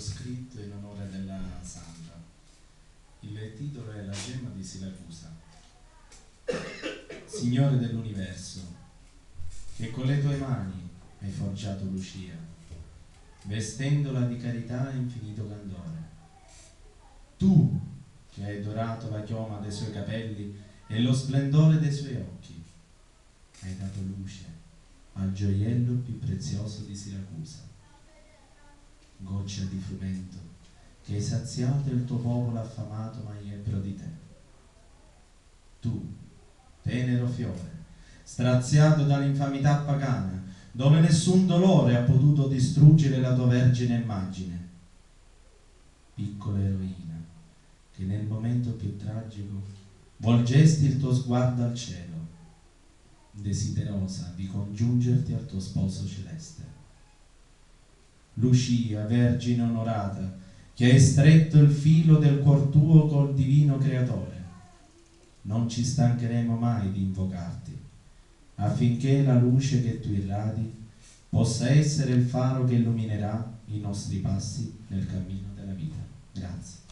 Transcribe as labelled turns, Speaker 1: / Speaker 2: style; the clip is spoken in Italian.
Speaker 1: scritto in onore della santa. Il titolo è La gemma di Siracusa. Signore dell'universo, che con le tue mani hai forgiato Lucia, vestendola di carità e infinito candore. Tu, che hai dorato la chioma dei suoi capelli e lo splendore dei suoi occhi, hai dato luce al gioiello più prezioso di Siracusa. Goccia di frumento, che hai saziato il tuo popolo affamato maiebbro di te. Tu, tenero fiore, straziato dall'infamità pagana, dove nessun dolore ha potuto distruggere la tua vergine immagine. Piccola eroina, che nel momento più tragico volgesti il tuo sguardo al cielo, desiderosa di congiungerti al tuo sposo celeste. Lucia, vergine onorata, che hai stretto il filo del cuor tuo col divino creatore, non ci stancheremo mai di invocarti, affinché la luce che tu irradi possa essere il faro che illuminerà i nostri passi nel cammino della vita. Grazie.